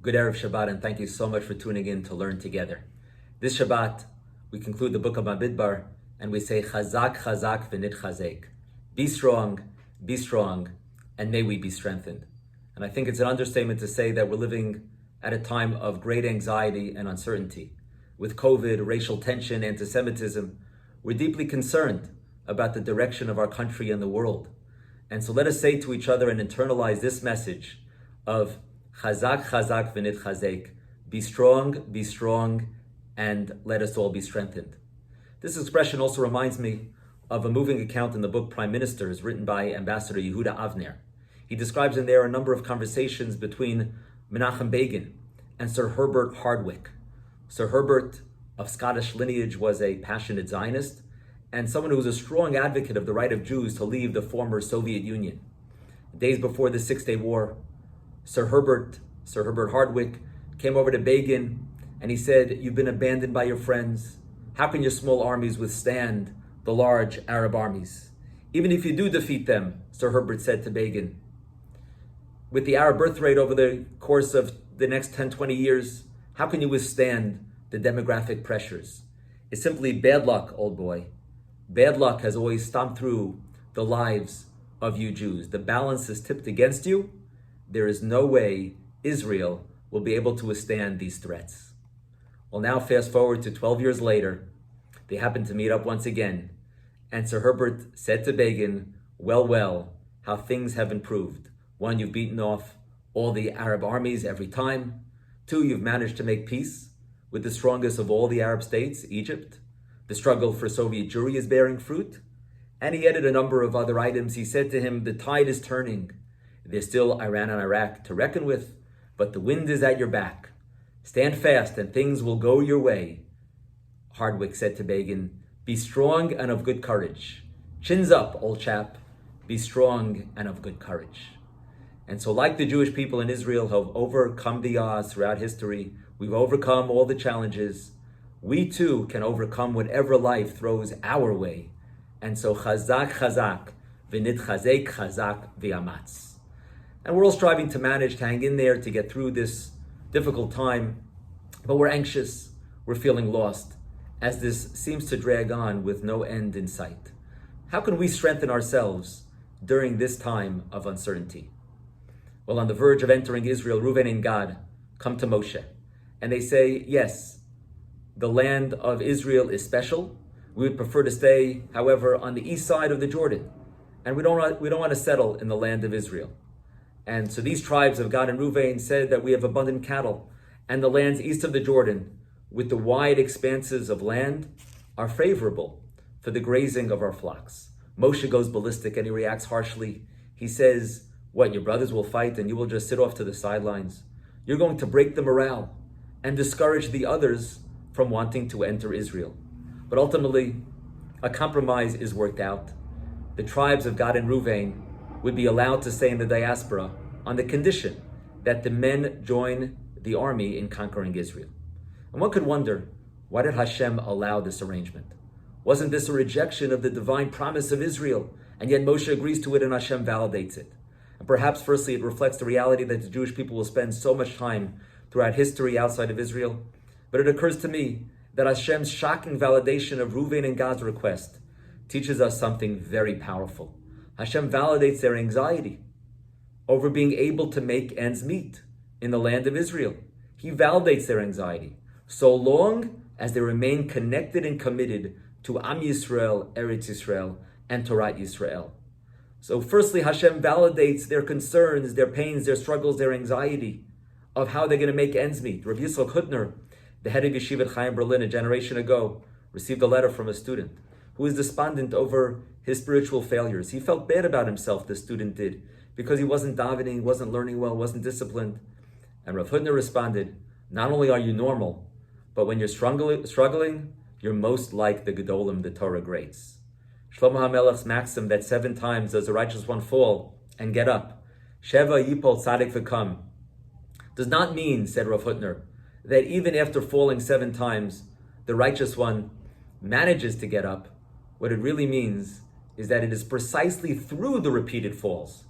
Good Erev Shabbat, and thank you so much for tuning in to learn together. This Shabbat, we conclude the book of Bamidbar, and we say, Chazak, Chazak, v'nit chazek. Be strong, and may we be strengthened. And I think it's an understatement to say that we're living at a time of great anxiety and uncertainty. With COVID, racial tension, anti-Semitism, we're deeply concerned about the direction of our country and the world. And so let us say to each other and internalize this message of Chazak, Chazak, v'nit chazek. Be strong, and let us all be strengthened. This expression also reminds me of a moving account in the book Prime Ministers, written by Ambassador Yehuda Avner. He describes in there a number of conversations between Menachem Begin and Sir Herbert Hardwick. Sir Herbert, of Scottish lineage, was a passionate Zionist and someone who was a strong advocate of the right of Jews to leave the former Soviet Union. Days before the Six-Day War, Sir Herbert Hardwick came over to Begin and he said, "You've been abandoned by your friends. How can your small armies withstand the large Arab armies? Even if you do defeat them," Sir Herbert said to Begin, "with the Arab birth rate over the course of the next 10, 20 years, how can you withstand the demographic pressures? It's simply bad luck, old boy. Bad luck has always stomped through the lives of you Jews. The balance is tipped against you. There is no way Israel will be able to withstand these threats." Well, now fast forward to 12 years later, they happen to meet up once again, and Sir Herbert said to Begin, well, how things have improved. 1, you've beaten off all the Arab armies every time. 2, you've managed to make peace with the strongest of all the Arab states, Egypt. The struggle for Soviet Jewry is bearing fruit. And he added a number of other items. He said to him, the tide is turning. There's still Iran and Iraq to reckon with, but the wind is at your back. Stand fast and things will go your way. Hardwick said to Begin, be strong and of good courage. Chins up, old chap. Be strong and of good courage. And so like the Jewish people in Israel have overcome the odds throughout history, we've overcome all the challenges, we too can overcome whatever life throws our way. And so Chazak, Chazak, v'nit chazek, Chazak, v'yamatz. And we're all striving to manage, to hang in there, to get through this difficult time. But we're anxious, we're feeling lost, as this seems to drag on with no end in sight. How can we strengthen ourselves during this time of uncertainty? Well, on the verge of entering Israel, Reuven and Gad come to Moshe. And they say, yes, the land of Israel is special. We would prefer to stay, however, on the east side of the Jordan. And we don't want to settle in the land of Israel. And so these tribes of Gad and Reuven said that we have abundant cattle, and the lands east of the Jordan, with the wide expanses of land, are favorable for the grazing of our flocks. Moshe goes ballistic and he reacts harshly. He says, what, your brothers will fight and you will just sit off to the sidelines? You're going to break the morale and discourage the others from wanting to enter Israel. But ultimately, a compromise is worked out. The tribes of Gad and Reuven would be allowed to stay in the diaspora on the condition that the men join the army in conquering Israel. And one could wonder, why did Hashem allow this arrangement? Wasn't this a rejection of the divine promise of Israel? And yet Moshe agrees to it and Hashem validates it. And perhaps firstly, it reflects the reality that the Jewish people will spend so much time throughout history outside of Israel. But it occurs to me that Hashem's shocking validation of Reuven and Gad's request teaches us something very powerful. Hashem validates their anxiety over being able to make ends meet in the land of Israel. He validates their anxiety so long as they remain connected and committed to Am Yisrael, Eretz Yisrael, and Torah Yisrael. So firstly, Hashem validates their concerns, their pains, their struggles, their anxiety of how they're going to make ends meet. Rabbi Yisrael Hutner, the head of Yeshivat Chaim Berlin a generation ago, received a letter from a student who was despondent over his spiritual failures. He felt bad about himself, the student did, because he wasn't davening, wasn't learning well, wasn't disciplined. And Rav Hutner responded, not only are you normal, but when you're struggling, you're most like the Gedolim, the Torah greats. Shlomo HaMelech's maxim that 7 times does the righteous one fall and get up, Sheva Yipol Tzadik V'Kam, does not mean, said Rav Hutner, that even after falling 7 times, the righteous one manages to get up. What it really means is that it is precisely through the repeated falls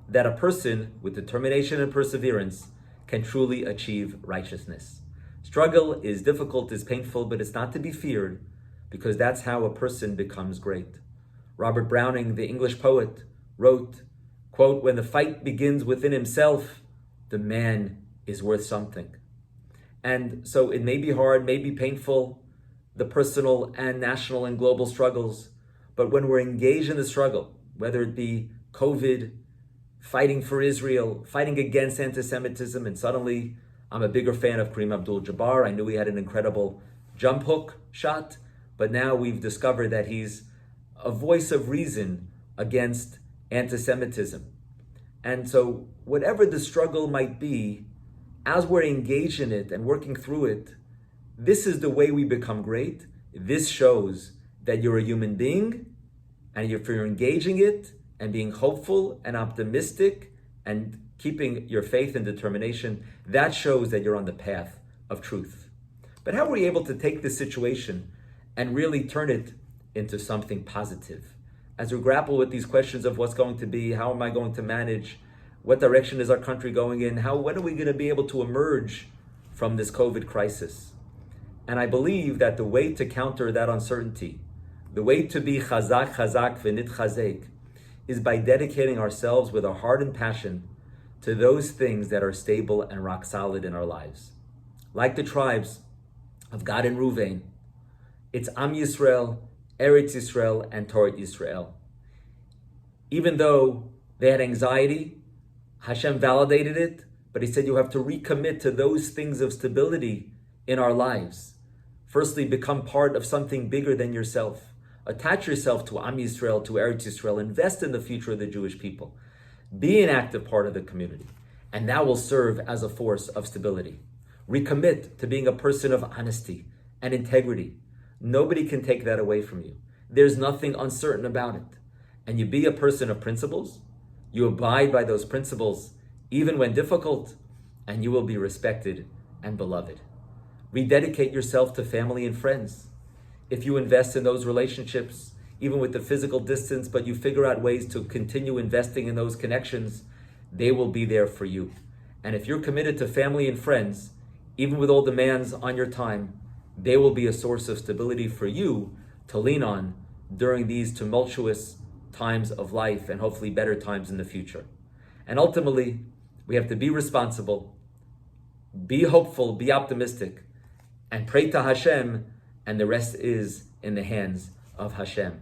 that a person with determination and perseverance can truly achieve righteousness. Struggle is difficult, is painful, but it's not to be feared, because that's how a person becomes great. Robert Browning, the English poet, wrote, quote, "When the fight begins within himself, the man is worth something." And so it may be hard, may be painful, the personal and national and global struggles, but when we're engaged in the struggle, whether it be COVID, fighting for Israel, fighting against anti-Semitism, and suddenly I'm a bigger fan of Kareem Abdul-Jabbar. I knew he had an incredible jump hook shot, but now we've discovered that he's a voice of reason against anti-Semitism. And so whatever the struggle might be, as we're engaged in it and working through it, this is the way we become great. This shows that you're a human being, and if you're engaging it and being hopeful and optimistic and keeping your faith and determination, that shows that you're on the path of truth. But how are we able to take this situation and really turn it into something positive? As we grapple with these questions of what's going to be, how am I going to manage, what direction is our country going in, when are we going to be able to emerge from this COVID crisis? And I believe that the way to counter that uncertainty, the way to be chazak v'nit chazek, is by dedicating ourselves with our heart and passion to those things that are stable and rock solid in our lives. Like the tribes of Gad and Ruvain, it's Am Yisrael, Eretz Yisrael, and Torah Yisrael. Even though they had anxiety, Hashem validated it, but he said you have to recommit to those things of stability in our lives. Firstly, become part of something bigger than yourself. Attach yourself to Am Yisrael, to Eretz Yisrael. Invest in the future of the Jewish people. Be an active part of the community, and that will serve as a force of stability. Recommit to being a person of honesty and integrity. Nobody can take that away from you. There's nothing uncertain about it. And you be a person of principles. You abide by those principles, even when difficult, and you will be respected and beloved. Rededicate yourself to family and friends. If you invest in those relationships, even with the physical distance, but you figure out ways to continue investing in those connections, they will be there for you. And if you're committed to family and friends, even with all demands on your time, they will be a source of stability for you to lean on during these tumultuous times of life and hopefully better times in the future. And ultimately, we have to be responsible, be hopeful, be optimistic, and pray to Hashem, and the rest is in the hands of Hashem.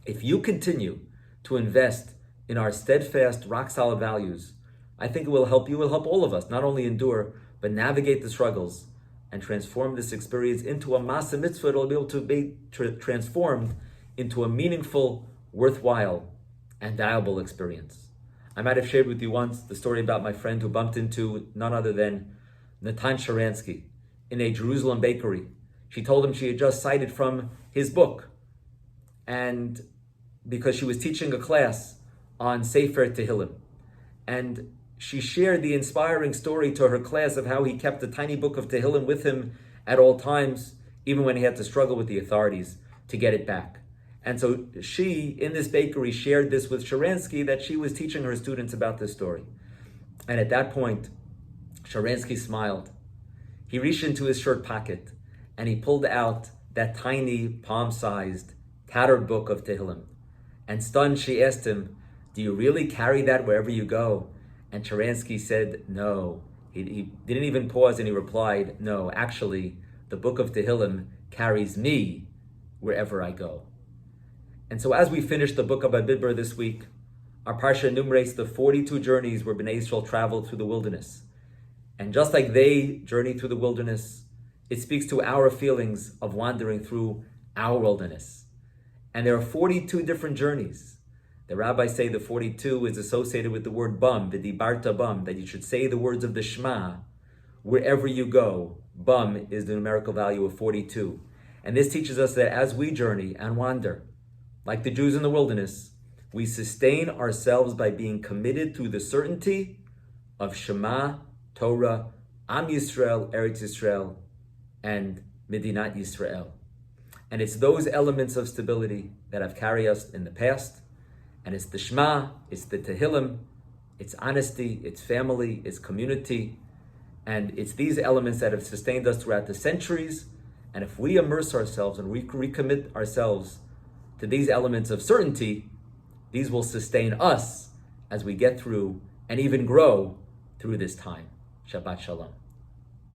If you continue to invest in our steadfast, rock-solid values, I think it will help you, will help all of us, not only endure, but navigate the struggles and transform this experience into a Maaseh Mitzvah. It will be able to be transformed into a meaningful, worthwhile, and valuable experience. I might have shared with you once the story about my friend who bumped into none other than Natan Sharansky in a Jerusalem bakery. She told him she had just cited from his book, and because she was teaching a class on Sefer Tehillim, and she shared the inspiring story to her class of how he kept a tiny book of Tehillim with him at all times, even when he had to struggle with the authorities to get it back. And so she, in this bakery, shared this with Sharansky, that she was teaching her students about this story. And at that point, Sharansky smiled. He reached into his shirt pocket and he pulled out that tiny, palm-sized, tattered book of Tehillim. And stunned, she asked him, "Do you really carry that wherever you go?" And Sharansky said, "No." He didn't even pause, and he replied, "No, actually, the book of Tehillim carries me wherever I go." And so as we finish the book of Bamidbar this week, our parsha enumerates the 42 journeys where Bnei Yisrael traveled through the wilderness. And just like they journeyed through the wilderness, it speaks to our feelings of wandering through our wilderness. And there are 42 different journeys. The rabbis say the 42 is associated with the word bum, v'dibarta bum, that you should say the words of the Shema wherever you go. Bum is the numerical value of 42. And this teaches us that as we journey and wander, like the Jews in the wilderness, we sustain ourselves by being committed to the certainty of Shema, Torah, Am Yisrael, Eretz Yisrael, and Medinat Yisrael. And it's those elements of stability that have carried us in the past. And it's the Shema, it's the Tehillim, it's honesty, it's family, it's community, And it's these elements that have sustained us throughout the centuries. And if we immerse ourselves and recommit ourselves to these elements of certainty, these will sustain us as we get through and even grow through this time. Shabbat Shalom.